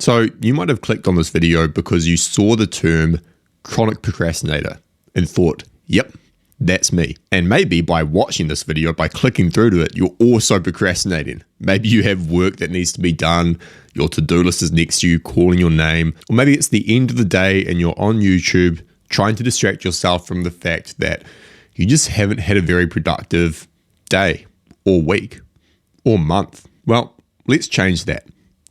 So you might have clicked on this video because you saw the term chronic procrastinator and thought, yep, that's me. And maybe by watching this video, by clicking through to it, you're also procrastinating. Maybe you have work that needs to be done, your to-do list is next to you calling your name, or maybe it's the end of the day and you're on YouTube trying to distract yourself from the fact that you just haven't had a very productive day or week or month. Well, let's change that.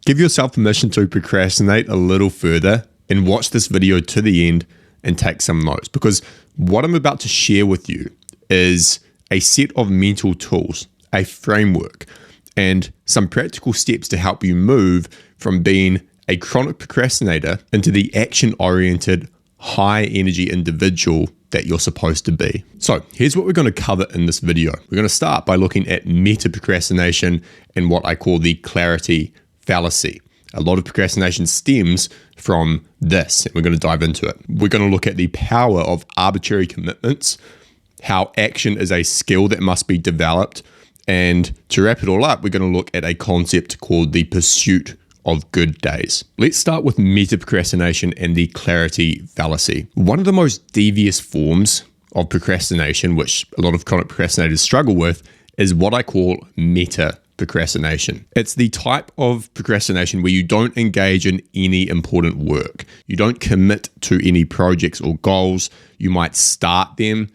Give yourself permission to procrastinate a little further and watch this video to the end and take some notes, because what I'm about to share with you is a set of mental tools, a framework, and some practical steps to help you move from being a chronic procrastinator into the action-oriented, high-energy individual that you're supposed to be. So here's what we're going to cover in this video. We're going to start by looking at meta-procrastination and what I call the clarity fallacy. A lot of procrastination stems from this, and we're going to dive into it. We're going to look at the power of arbitrary commitments, how action is a skill that must be developed, and to wrap it all up, we're going to look at a concept called the pursuit of good days. Let's start with meta-procrastination and the clarity fallacy. One of the most devious forms of procrastination, which a lot of chronic procrastinators struggle with, is what I call meta-procrastination. It's the type of procrastination where you don't engage in any important work. You don't commit to any projects or goals. You might start them,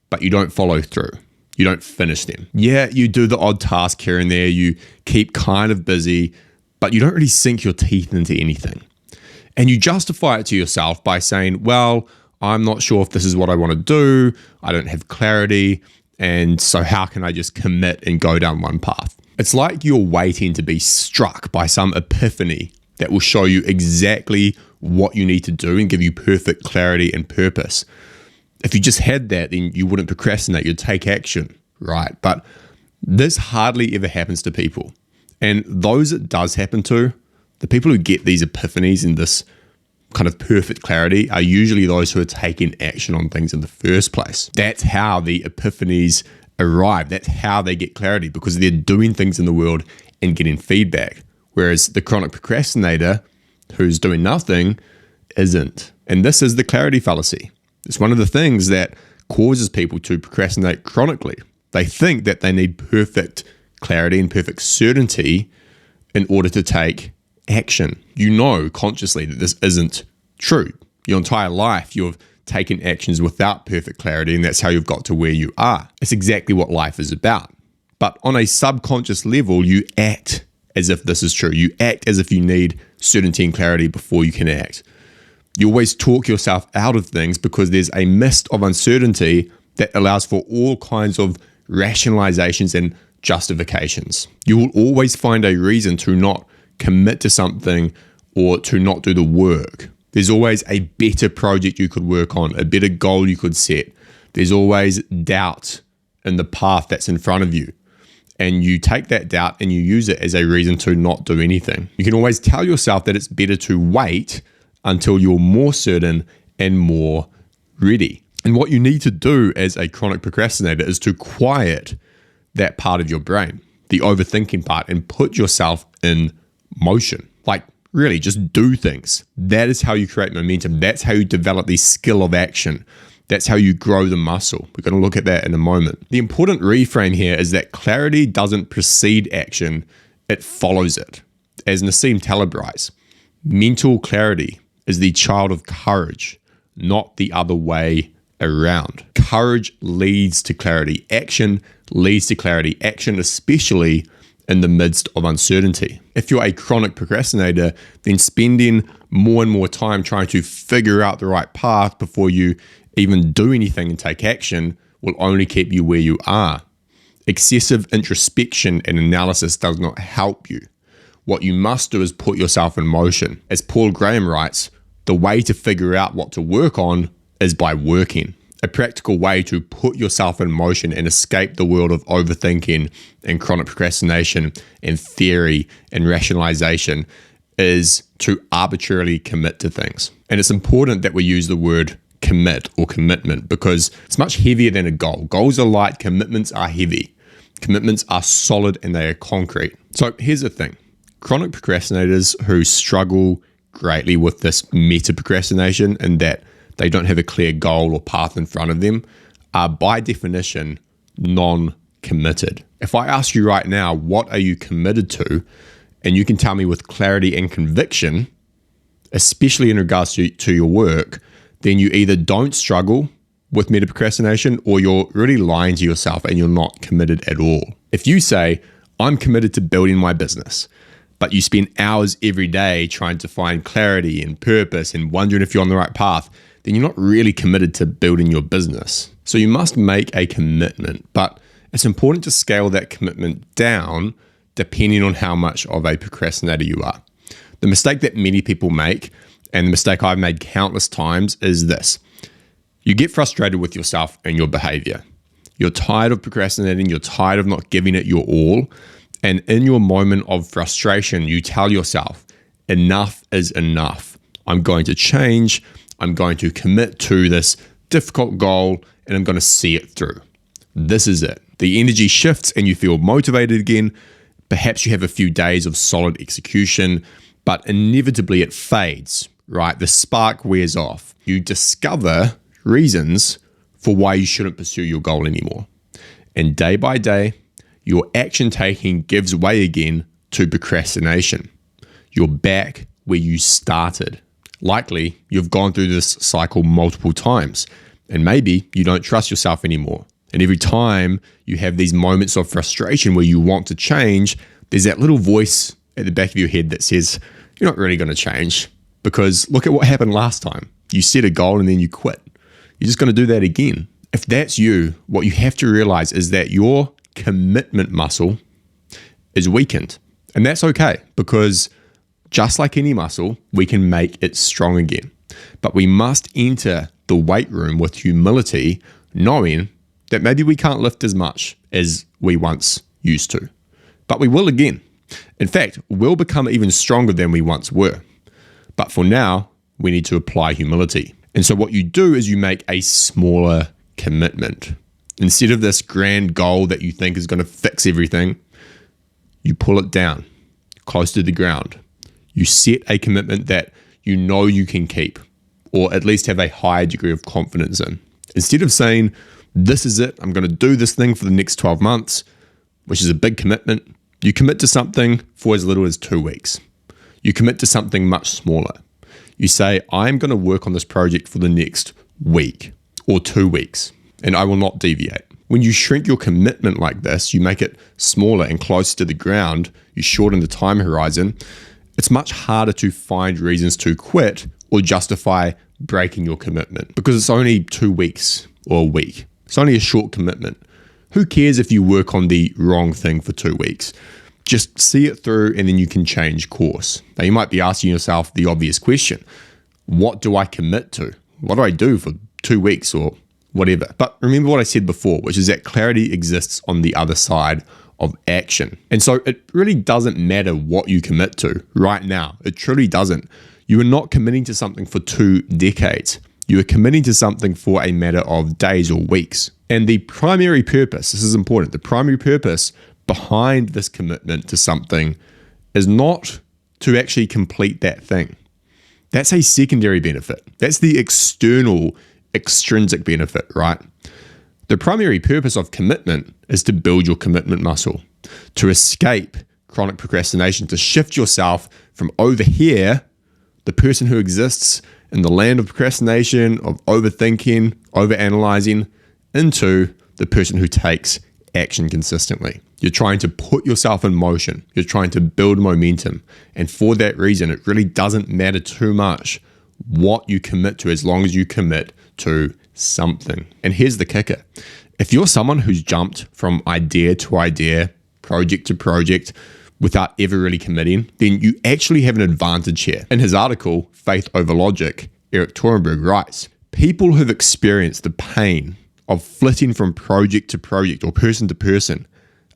but you don't follow through. You don't finish them. Yeah, you do the odd task here and there. You keep kind of busy, but you don't really sink your teeth into anything. And you justify it to yourself by saying, well, I'm not sure if this is what I want to do. I don't have clarity. And so how can I just commit and go down one path? It's like you're waiting to be struck by some epiphany that will show you exactly what you need to do and give you perfect clarity and purpose. If you just had that, then you wouldn't procrastinate, you'd take action, right? But this hardly ever happens to people. And those it does happen to, the people who get these epiphanies and this kind of perfect clarity are usually those who are taking action on things in the first place. That's how the epiphanies arrive. That's how they get clarity, because they're doing things in the world and getting feedback. Whereas the chronic procrastinator who's doing nothing isn't. And this is the clarity fallacy. It's one of the things that causes people to procrastinate chronically. They think that they need perfect clarity and perfect certainty in order to take action. You know consciously that this isn't true. Your entire life, you've taken actions without perfect clarity, and that's how you've got to where you are. It's exactly what life is about. But on a subconscious level, you act as if this is true. You act as if you need certainty and clarity before you can act. You always talk yourself out of things because there's a mist of uncertainty that allows for all kinds of rationalizations and justifications. You will always find a reason to not commit to something or to not do the work. There's always a better project you could work on, a better goal you could set. There's always doubt in the path that's in front of you. And you take that doubt and you use it as a reason to not do anything. You can always tell yourself that it's better to wait until you're more certain and more ready. And what you need to do as a chronic procrastinator is to quiet that part of your brain, the overthinking part, and put yourself in motion. Like, really, just do things. That is how you create momentum. That's how you develop the skill of action. That's how you grow the muscle. We're going to look at that in a moment. The important reframe here is that clarity doesn't precede action, it follows it. As Nassim Taleb writes, mental clarity is the child of courage, not the other way around. Courage leads to clarity. Action leads to clarity. Action, especially in the midst of uncertainty. If you're a chronic procrastinator, then spending more and more time trying to figure out the right path before you even do anything and take action will only keep you where you are. Excessive introspection and analysis does not help you. What you must do is put yourself in motion. As Paul Graham writes, the way to figure out what to work on is by working. A practical way to put yourself in motion and escape the world of overthinking and chronic procrastination and theory and rationalization is to arbitrarily commit to things. And it's important that we use the word commit or commitment because it's much heavier than a goal. Goals are light, commitments are heavy. Commitments are solid and they are concrete. So here's the thing. Chronic procrastinators who struggle greatly with this meta-procrastination and that they don't have a clear goal or path in front of them are by definition non-committed. If I ask you right now, what are you committed to? And you can tell me with clarity and conviction, especially in regards to your work, then you either don't struggle with meta-procrastination or you're really lying to yourself and you're not committed at all. If you say, I'm committed to building my business, but you spend hours every day trying to find clarity and purpose and wondering if you're on the right path, then you're not really committed to building your business. So you must make a commitment, but it's important to scale that commitment down depending on how much of a procrastinator you are. The mistake that many people make, and the mistake I've made countless times, is this. You get frustrated with yourself and your behavior. You're tired of procrastinating, you're tired of not giving it your all, and in your moment of frustration, you tell yourself, enough is enough. I'm going to change, I'm going to commit to this difficult goal, and I'm going to see it through. This is it. The energy shifts and you feel motivated again. Perhaps you have a few days of solid execution, but inevitably it fades, right? The spark wears off. You discover reasons for why you shouldn't pursue your goal anymore. And day by day, your action taking gives way again to procrastination. You're back where you started. Likely, you've gone through this cycle multiple times, and maybe you don't trust yourself anymore. And every time you have these moments of frustration where you want to change, there's that little voice at the back of your head that says, you're not really going to change because look at what happened last time. You set a goal and then you quit. You're just going to do that again. If that's you, what you have to realize is that your commitment muscle is weakened. And that's okay because just like any muscle, we can make it strong again. But we must enter the weight room with humility, knowing that maybe we can't lift as much as we once used to. But we will again. In fact, we'll become even stronger than we once were. But for now, we need to apply humility. And so what you do is you make a smaller commitment. Instead of this grand goal that you think is going to fix everything, you pull it down, close to the ground. You set a commitment that you know you can keep, or at least have a high degree of confidence in. Instead of saying, this is it, I'm going to do this thing for the next 12 months, which is a big commitment, you commit to something for as little as 2 weeks. You commit to something much smaller. You say, I'm going to work on this project for the next week or 2 weeks, and I will not deviate. When you shrink your commitment like this, you make it smaller and closer to the ground, you shorten the time horizon, it's much harder to find reasons to quit or justify breaking your commitment because it's only 2 weeks or a week. It's only a short commitment. Who cares if you work on the wrong thing for 2 weeks? Just see it through and then you can change course. Now you might be asking yourself the obvious question. What do I commit to? What do I do for 2 weeks or whatever? But remember what I said before, which is that clarity exists on the other side of action. And so it really doesn't matter what you commit to right now. It truly doesn't. You are not committing to something for 2 decades. You are committing to something for a matter of days or weeks. And the primary purpose, this is important, the primary purpose behind this commitment to something is not to actually complete that thing. That's a secondary benefit. That's the external, extrinsic benefit, right? The primary purpose of commitment is to build your commitment muscle, to escape chronic procrastination, to shift yourself from over here, the person who exists in the land of procrastination, of overthinking, overanalyzing, into the person who takes action consistently. You're trying to put yourself in motion. You're trying to build momentum. And for that reason, it really doesn't matter too much what you commit to as long as you commit to something. And here's the kicker. If you're someone who's jumped from idea to idea, project to project, without ever really committing, then you actually have an advantage here. In his article, Faith Over Logic, Eric Torenberg writes, people who've experienced the pain of flitting from project to project or person to person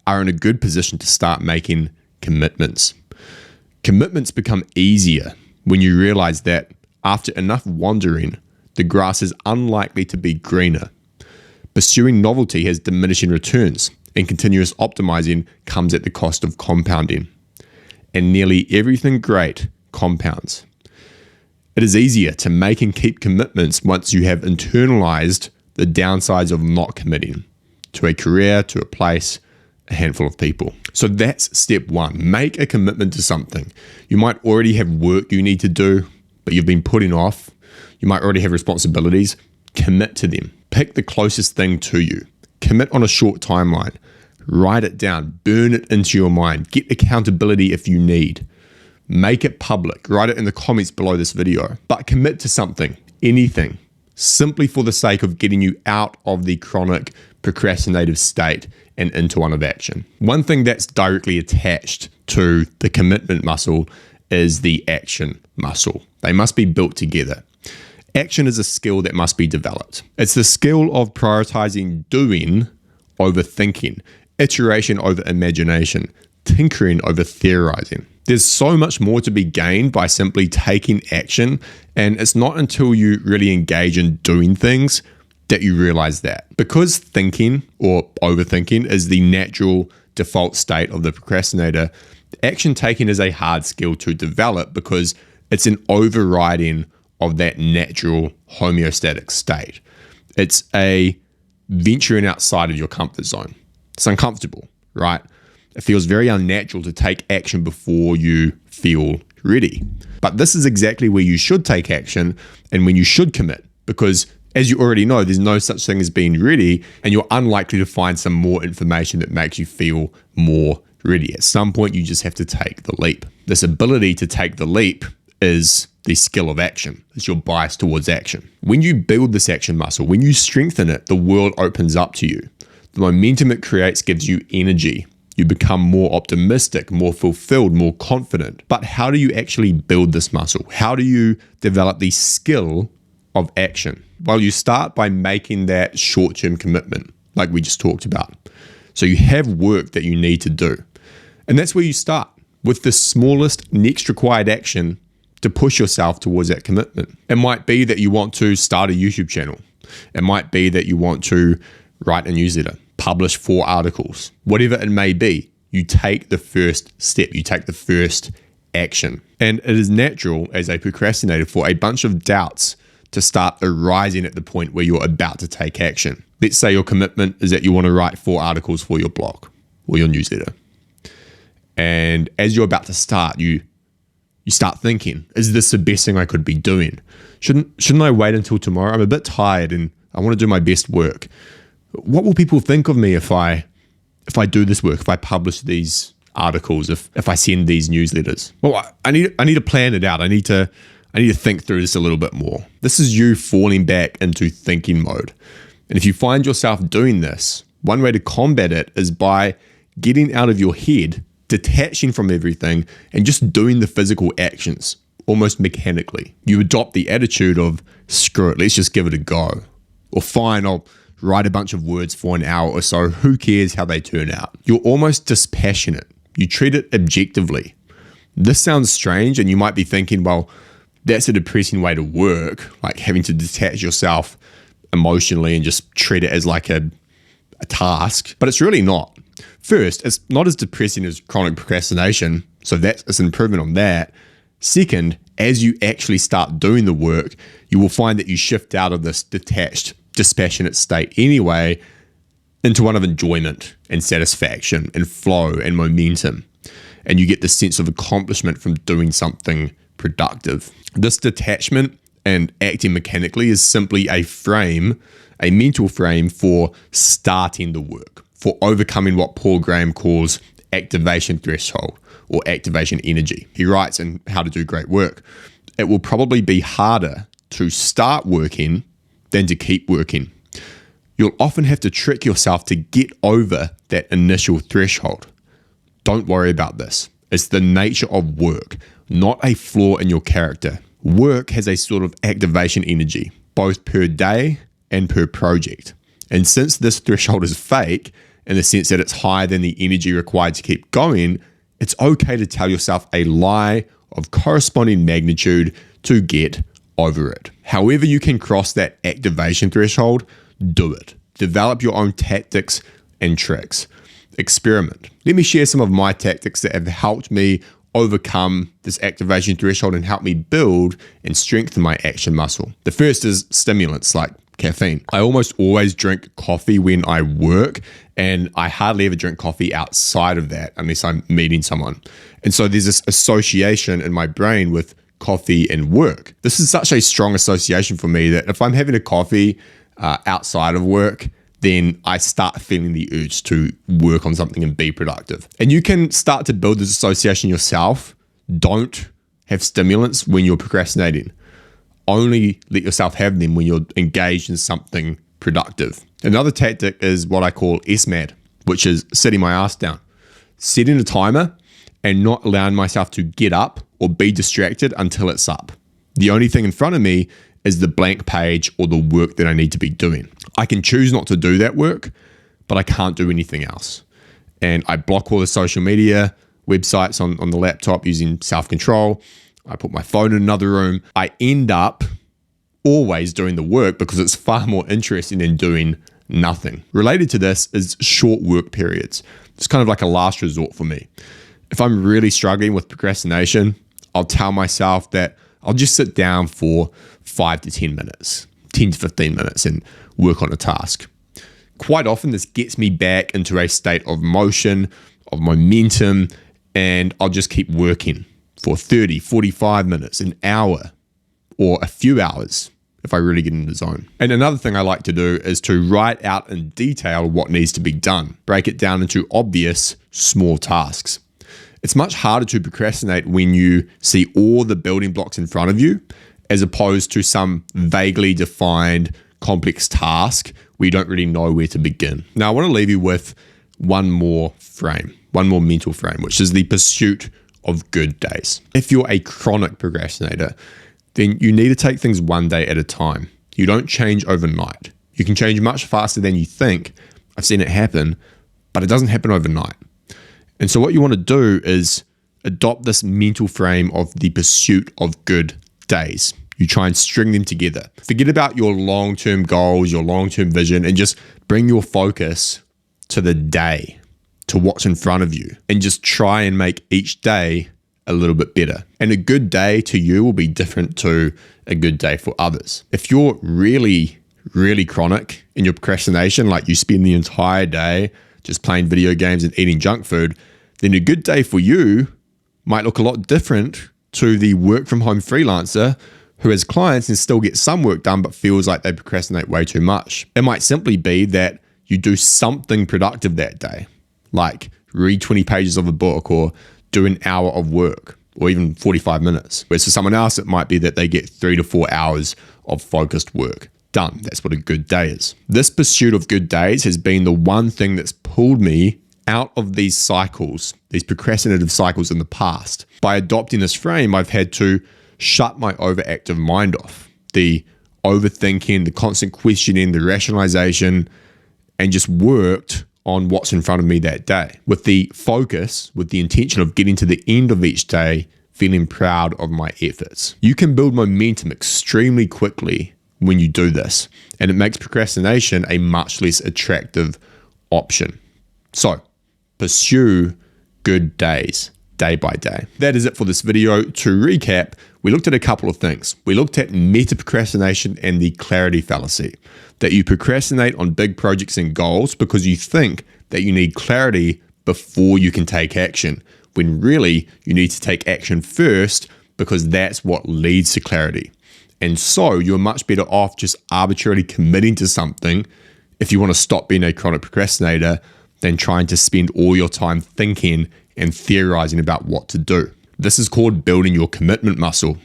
are in a good position to start making commitments. Commitments become easier when you realize that after enough wandering, the grass is unlikely to be greener. Pursuing novelty has diminishing returns, and continuous optimizing comes at the cost of compounding. and nearly everything great compounds. It is easier to make and keep commitments once you have internalized the downsides of not committing to a career, to a place, a handful of people. So that's step one. Make a commitment to something. You might already have work you need to do, but you've been putting off. You might already have responsibilities. Commit to them. Pick the closest thing to you. Commit on a short timeline. Write it down. Burn it into your mind. Get accountability if you need. Make it public. Write it in the comments below this video. But commit to something, anything, simply for the sake of getting you out of the chronic procrastinative state and into one of action. One thing that's directly attached to the commitment muscle is the action muscle. They must be built together. Action is a skill that must be developed. It's the skill of prioritizing doing over thinking, iteration over imagination, tinkering over theorizing. There's so much more to be gained by simply taking action, and it's not until you really engage in doing things that you realize that. Because thinking or overthinking is the natural default state of the procrastinator, action taking is a hard skill to develop because it's an overriding of that natural homeostatic state. It's a venturing outside of your comfort zone. It's uncomfortable, right? It feels very unnatural to take action before you feel ready. But this is exactly where you should take action and when you should commit, because as you already know, there's no such thing as being ready, and you're unlikely to find some more information that makes you feel more ready. At some point, you just have to take the leap. This ability to take the leap is the skill of action. It's your bias towards action. When you build this action muscle, when you strengthen it, the world opens up to you. The momentum it creates gives you energy. You become more optimistic, more fulfilled, more confident. But how do you actually build this muscle? How do you develop the skill of action? Well, you start by making that short-term commitment, like we just talked about. So you have work that you need to do. And that's where you start, with the smallest next required action to push yourself towards that commitment. It might be that you want to start a YouTube channel. It might be that you want to write a newsletter, publish 4 articles, whatever it may be. You take the first step, you take the first action. And it is natural as a procrastinator for a bunch of doubts to start arising at the point where you're about to take action. Let's say your commitment is that you want to write 4 articles for your blog or your newsletter. And as you're about to start, you start thinking, is this the best thing I could be doing? Shouldn't I wait until tomorrow? I'm a bit tired and I want to do my best work. What will people think of me if I do this work, if I publish these articles, if I send these newsletters? Well, I need to plan it out. I need to think through this a little bit more. This is you falling back into thinking mode. And if you find yourself doing this, one way to combat it is by getting out of your head, detaching from everything, and just doing the physical actions, almost mechanically. You adopt the attitude of, screw it, let's just give it a go. Or fine, I'll write a bunch of words for an hour or so, who cares how they turn out? You're almost dispassionate. You treat it objectively. This sounds strange, and you might be thinking, well, that's a depressing way to work, like having to detach yourself emotionally and just treat it as like a task, but it's really not. First, it's not as depressing as chronic procrastination, so that's an improvement on that. Second, as you actually start doing the work, you will find that you shift out of this detached, dispassionate state anyway into one of enjoyment and satisfaction and flow and momentum. And you get the sense of accomplishment from doing something productive. This detachment and acting mechanically is simply a frame, a mental frame for starting the work, for overcoming what Paul Graham calls activation threshold or activation energy. He writes in How to Do Great Work, it will probably be harder to start working than to keep working. You'll often have to trick yourself to get over that initial threshold. Don't worry about this. It's the nature of work, not a flaw in your character. Work has a sort of activation energy, both per day and per project. And since this threshold is fake, in the sense that it's higher than the energy required to keep going, it's okay to tell yourself a lie of corresponding magnitude to get over it. However you can cross that activation threshold, do it. Develop your own tactics and tricks. Experiment. Let me share some of my tactics that have helped me overcome this activation threshold and help me build and strengthen my action muscle. The first is stimulants like caffeine. I almost always drink coffee when I work, and I hardly ever drink coffee outside of that unless I'm meeting someone. And so there's this association in my brain with coffee and work. This is such a strong association for me that if I'm having a coffee outside of work, then I start feeling the urge to work on something and be productive. And you can start to build this association yourself. Don't have stimulants when you're procrastinating. Only let yourself have them when you're engaged in something productive. Another tactic is what I call SMAD, which is sitting my ass down. Setting a timer and not allowing myself to get up or be distracted until it's up. The only thing in front of me is the blank page or the work that I need to be doing. I can choose not to do that work, but I can't do anything else. And I block all the social media websites on the laptop using self-control. I put my phone in another room. I end up always doing the work because it's far more interesting than doing nothing. Related to this is short work periods. It's kind of like a last resort for me. If I'm really struggling with procrastination, I'll tell myself that I'll just sit down for 5 to 10 minutes, 10 to 15 minutes and work on a task. Quite often this gets me back into a state of motion, of momentum, and I'll just keep working for 30, 45 minutes, an hour, or a few hours if I really get in the zone. And another thing I like to do is to write out in detail what needs to be done. Break it down into obvious, small tasks. It's much harder to procrastinate when you see all the building blocks in front of you, as opposed to some vaguely defined complex task where you don't really know where to begin. Now, I want to leave you with one more mental frame, which is the pursuit of good days. If you're a chronic procrastinator, then you need to take things one day at a time. You don't change overnight. You can change much faster than you think. I've seen it happen, but it doesn't happen overnight. And so what you want to do is adopt this mental frame of the pursuit of good days. You try and string them together. Forget about your long-term goals, your long-term vision, and just bring your focus to the day, to what's in front of you, and just try and make each day a little bit better. And a good day to you will be different to a good day for others. If you're really, really chronic in your procrastination, like you spend the entire day just playing video games and eating junk food, then a good day for you might look a lot different to the work from home freelancer who has clients and still gets some work done but feels like they procrastinate way too much. It might simply be that you do something productive that day, like read 20 pages of a book or do an hour of work or even 45 minutes. Whereas for someone else, it might be that they get 3 to 4 hours of focused work done. That's what a good day is. This pursuit of good days has been the one thing that's pulled me out of these cycles, these procrastinative cycles in the past. By adopting this frame, I've had to shut my overactive mind off. The overthinking, the constant questioning, the rationalization, and just worked on what's in front of me that day with the focus, with the intention of getting to the end of each day feeling proud of my efforts. You can build momentum extremely quickly when you do this, and it makes procrastination a much less attractive option. So pursue good days, day by day. That is it for this video. To recap, we looked at a couple of things. We looked at meta-procrastination and the clarity fallacy, that you procrastinate on big projects and goals because you think that you need clarity before you can take action, when really you need to take action first because that's what leads to clarity. And so you're much better off just arbitrarily committing to something if you want to stop being a chronic procrastinator than trying to spend all your time thinking and theorizing about what to do. This is called building your commitment muscle,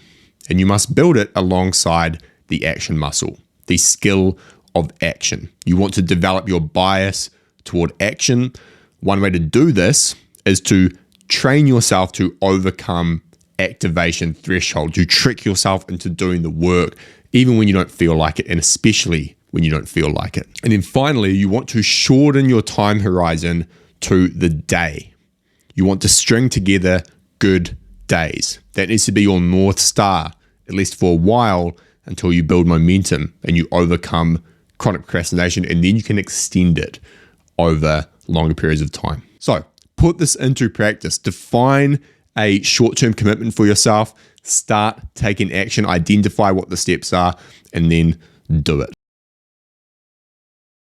and you must build it alongside the action muscle, the skill of action. You want to develop your bias toward action. One way to do this is to train yourself to overcome activation threshold, to trick yourself into doing the work, even when you don't feel like it, and especially when you don't feel like it. And then finally, you want to shorten your time horizon to the day. You want to string together good days. That needs to be your North Star, at least for a while, until you build momentum and you overcome chronic procrastination, and then you can extend it over longer periods of time. So put this into practice. Define a short-term commitment for yourself. Start taking action, identify what the steps are, and then do it.